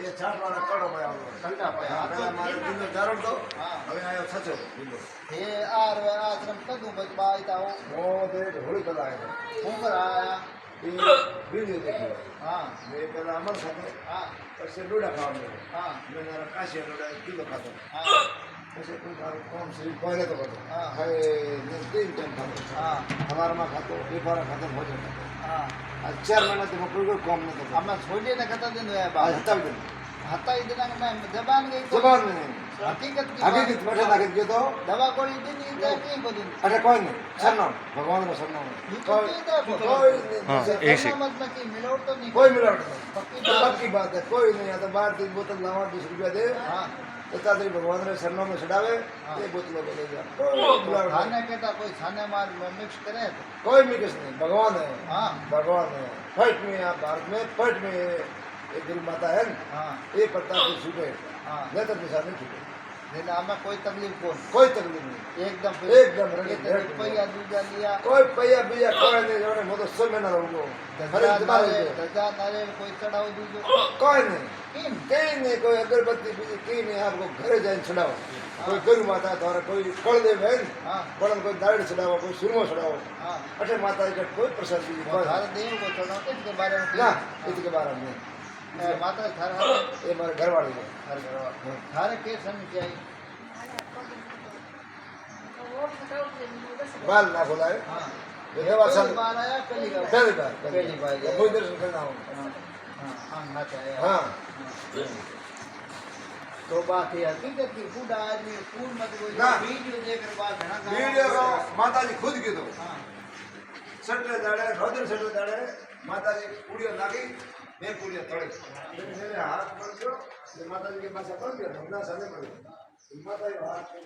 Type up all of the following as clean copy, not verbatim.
એ છાંટવાના કડો પડે ઠંડા પડ્યા આ તો પેલા મારે બિંદુ ચારો તો હા હવે આવ્યો છચો બિંદુ એ આશ્રમ કદું બસ બાઈતા હો મો તે હોળી પેલા આવ્યો હું પર આયા એ બીજું દેખ્યો હા મેં પેલા અમર ખાતો હા પછી ડોડા ખાવા મળ્યો હા મેં મારા કાશી ડોડા 1 કિલો ખાતો હા પછી કોઈ મારું કામ શરીર કોઈ નતો કરતો હા. હવે મેં 3 ટાઈમ ખાતો હા સવારમાં ખાતો બપોરે ખાતો ભોજન ખાતો હા આ 4 મહિનાથી મેં કોઈ કામ નતો કરતો અમે છોડીને કહેતા દિન આ બાદ હટાવી દે હતા એ દિના મેં જબાન ગઈ તો જબાન નહીં હકીકત કી હકીકત બેઠા નાખી ગયો તો દવા ગોળી દીધી તો કઈ બધું અરે કોઈ નહીં સરનામ ભગવાનનું સરનામ સલામત નક્કી મિલાવતો નહીં કોઈ મિલાવટ નહીં પક્કી પક્કી બાત है कोई नहीं आता 12 3 बोतल लावा 20 रुपया दे હા तथा भगवान ने सरनाम में चढ़ावे हाँ। ये बोतलों बदल गया कोई मिलावट ખાને नहीं કહેતા કોઈ છાને માર મિક્સ કરે તો कोई मिक्स नहीं भगवान है હા भगवान है फट में यहाँ भारत में फट में ये गुरु माता है ना, હા ये प्रताप से छूटे હા नहीं तो निशान नहीं छूटे એટલે આમાં કોઈ તકલીફ કોણ कोई तकलीफ नहीं એકદમ એકદમ ready, ready. પૈયા દૂજા लिया कोई पैया बिया कोई नहीं जोड़े मैं तो सब में ना रहूंगा अरे तुम्हारे लिए। ધજા નારિયેળ કોઈ ચડાવ દીજો कोई नहीं કેમ कहीं नहीं कोई अगरबत्ती बीजी कहीं नहीं आपको घरे जाए छड़ाओ कोई गुरु माता द्वारा कोई कल दे बहन હા बड़न कोई दाढ़ी चढ़ाओ कोई सुरमो चढ़ाओ હા अठे माता जी का कोई प्रसाद बीजी कोई તારે દેવ કો ચડાવते इसके बारे में ना इसके बारे में माता थारे हारे ये हमारे घर वाले हैं थारे करवा थारे के समझ आई बाल ना खोलाए हाँ ये दवा पहली साल बार आया पहली बार पहली बार ये। कोई दर्शन करना हो हाँ हाँ ना चाहिए हाँ तो बात है हकीकत की बूढ़ा आदमी फूल मत कोई ना। वीडियो देखकर बात है ना वीडियो को माता जी खुद की दो हाँ सटले दाड़े रोदर सटले दाड़े माता जी पूड़ियो नागी मैं पूड़ियो तड़े मेरे हाथ पड़ गयो ये माता जी के पास पड़ गया हमना सामने पड़ गया माता जी हाथ पे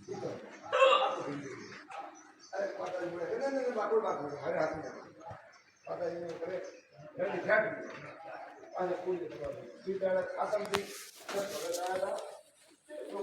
ठीक है आपको हिंदी अरे माता जी बोले नहीं नहीं कोई बात नहीं हरे हाथ में माता जी ने करे जल्दी घाट आज पूड़ी सीधा आतंक दी सब बड़ा था तो